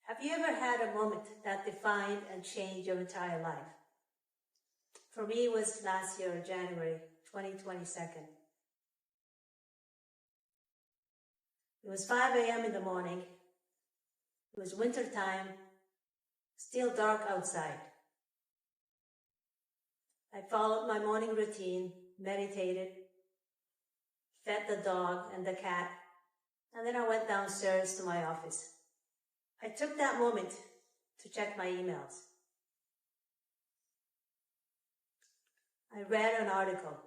Have you ever had a moment that defined and changed your entire life? For me, it was last year, January 2022. It was 5 a.m. in the morning. It was winter time, still dark outside. I followed my morning routine, meditated, fed the dog and the cat, and then I went downstairs to my office. I took that moment to check my emails. I read an article,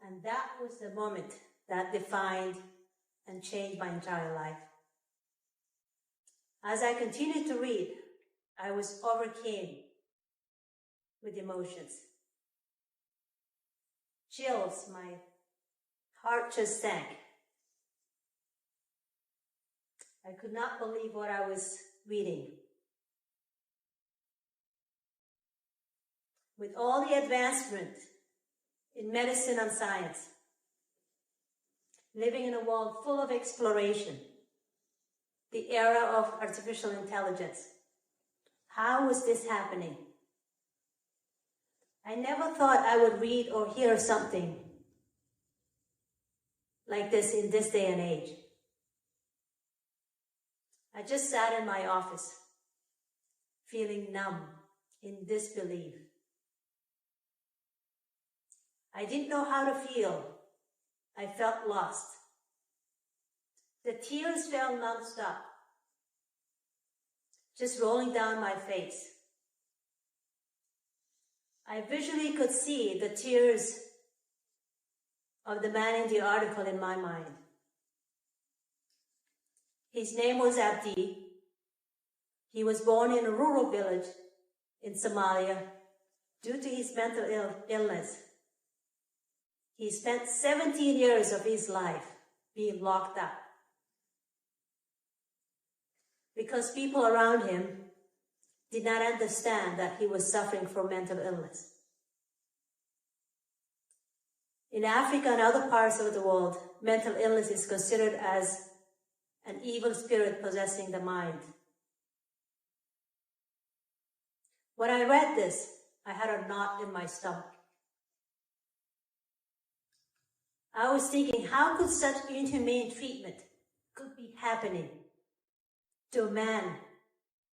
and that was the moment that defined and changed my entire life. As I continued to read, I was overcome with emotions. Chills, my heart just sank. I could not believe what I was reading. With all the advancement in medicine and science, living in a world full of exploration, the era of artificial intelligence, how was this happening? I never thought I would read or hear something like this in this day and age. I just sat in my office, feeling numb, in disbelief. I didn't know how to feel. I felt lost. The tears fell nonstop, just rolling down my face. I visually could see the tears of the man in the article in my mind. His name was Abdi. He was born in a rural village in Somalia due to his mental illness. He spent 17 years of his life being locked up because people around him did not understand that he was suffering from mental illness. In Africa and other parts of the world, mental illness is considered as an evil spirit possessing the mind. When I read this, I had a knot in my stomach. I was thinking, how could such inhumane treatment could be happening to a man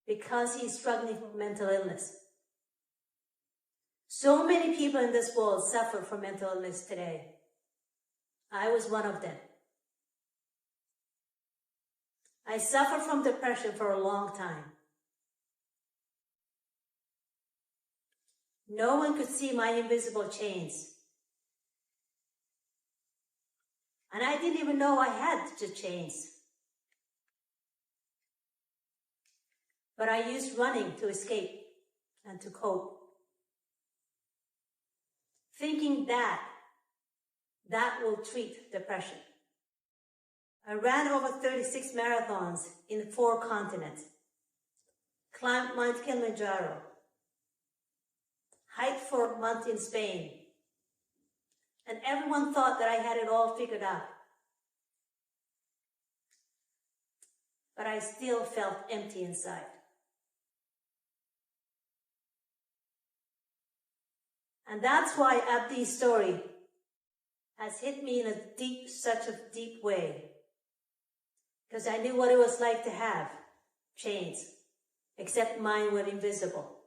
because he's struggling with mental illness? So many people in this world suffer from mental illness today. I was one of them. I suffered from depression for a long time. No one could see my invisible chains. And I didn't even know I had the chains. But I used running to escape and to cope, thinking that will treat depression. I ran over 36 marathons in 4 continents, climbed Mount Kilimanjaro, hiked for a month in Spain, and everyone thought that I had it all figured out. But I still felt empty inside. And that's why Abdi's story has hit me in such a deep way. Because I knew what it was like to have chains, except mine were invisible.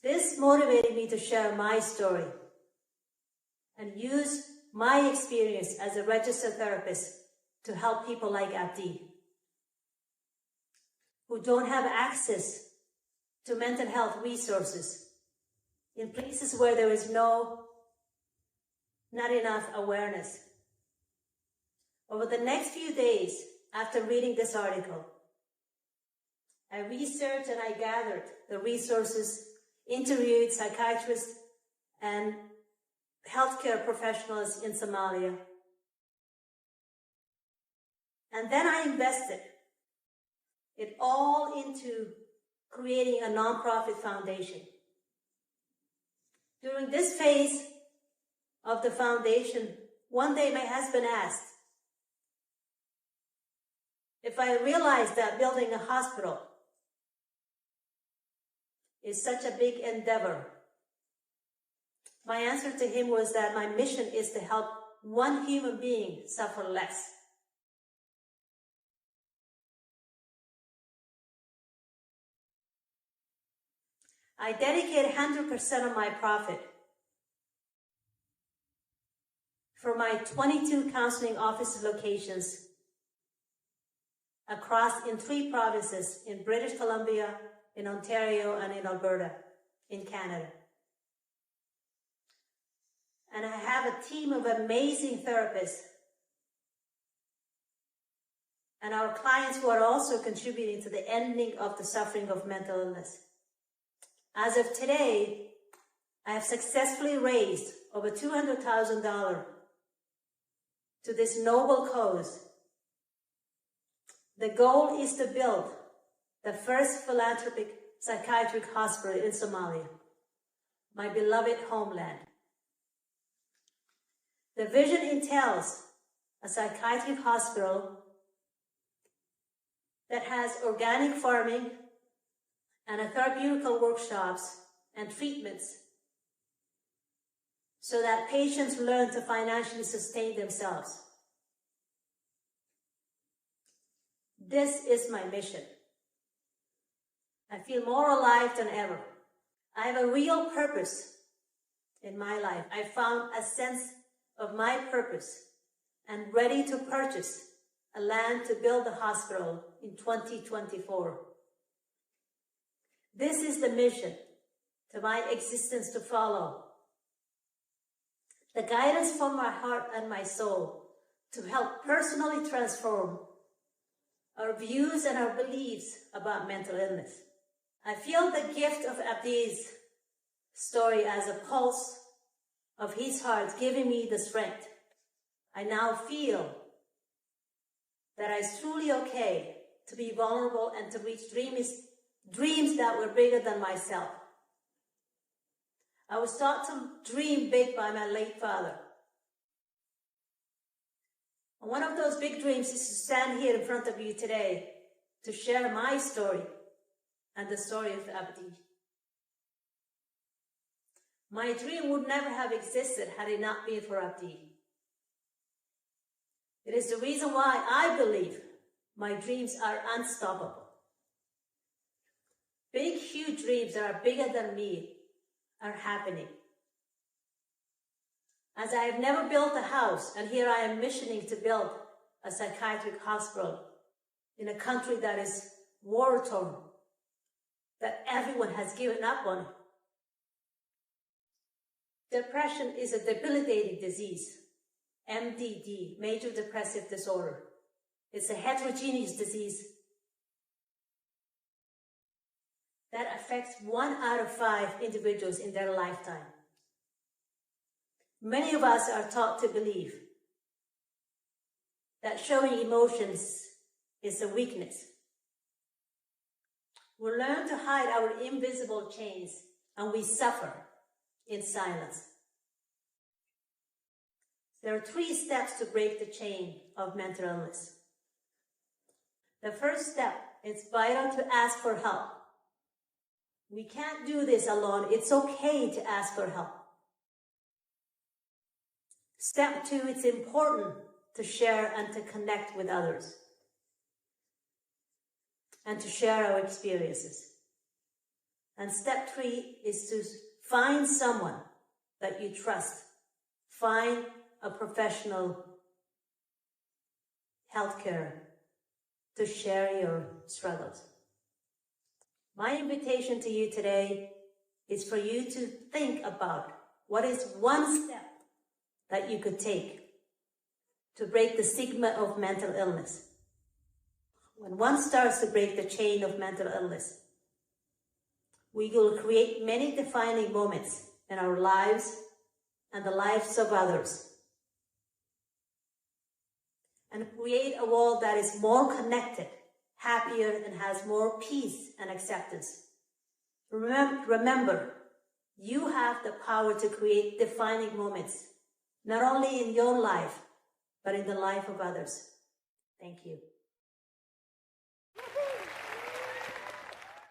This motivated me to share my story and use my experience as a registered therapist to help people like Abdi, who don't have access to mental health resources in places where there is not enough awareness. Over the next few days after reading this article, I researched and I gathered the resources, interviewed psychiatrists and healthcare professionals in Somalia. And then I invested it all into creating a nonprofit foundation. During this phase of the foundation, one day my husband asked, if I realized that building a hospital is such a big endeavor, my answer to him was that my mission is to help one human being suffer less. I dedicate 100% of my profit for my 22 counseling office locations across in 3 provinces in British Columbia, in Ontario, and in Alberta, in Canada. And I have a team of amazing therapists and our clients who are also contributing to the ending of the suffering of mental illness. As of today, I have successfully raised over $200,000 to this noble cause. The goal is to build the first philanthropic psychiatric hospital in Somalia, my beloved homeland. The vision entails a psychiatric hospital that has organic farming and a therapeutical workshops and treatments so that patients learn to financially sustain themselves. This is my mission. I feel more alive than ever. I have a real purpose in my life. I found a sense of my purpose and ready to purchase a land to build a hospital in 2024. This is the mission to my existence to follow. The guidance from my heart and my soul to help personally transform our views and our beliefs about mental illness. I feel the gift of Abdi's story as a pulse of his heart giving me the strength. I now feel that it's truly okay to be vulnerable and to reach dreams that were bigger than myself. I was taught to dream big by my late father. And one of those big dreams is to stand here in front of you today to share my story and the story of Abdi. My dream would never have existed had it not been for Abdi. It is the reason why I believe my dreams are unstoppable. Big, huge dreams that are bigger than me are happening. As I have never built a house, and here I am missioning to build a psychiatric hospital in a country that is war-torn, that everyone has given up on. Depression is a debilitating disease, MDD, major depressive disorder. It's a heterogeneous disease that affects 1 out of 5 individuals in their lifetime. Many of us are taught to believe that showing emotions is a weakness. We learn to hide our invisible chains and we suffer in silence. There are 3 steps to break the chain of mental illness. The first step is vital to ask for help. We can't do this alone. It's okay to ask for help. Step 2, it's important to share and to connect with others and to share our experiences. And step 3 is to find someone that you trust. Find a professional healthcare to share your struggles. My invitation to you today is for you to think about what is one step that you could take to break the stigma of mental illness. When one starts to break the chain of mental illness, we will create many defining moments in our lives and the lives of others, and create a world that is more connected, happier, and has more peace and acceptance. Remember, you have the power to create defining moments, not only in your life, but in the life of others. Thank you.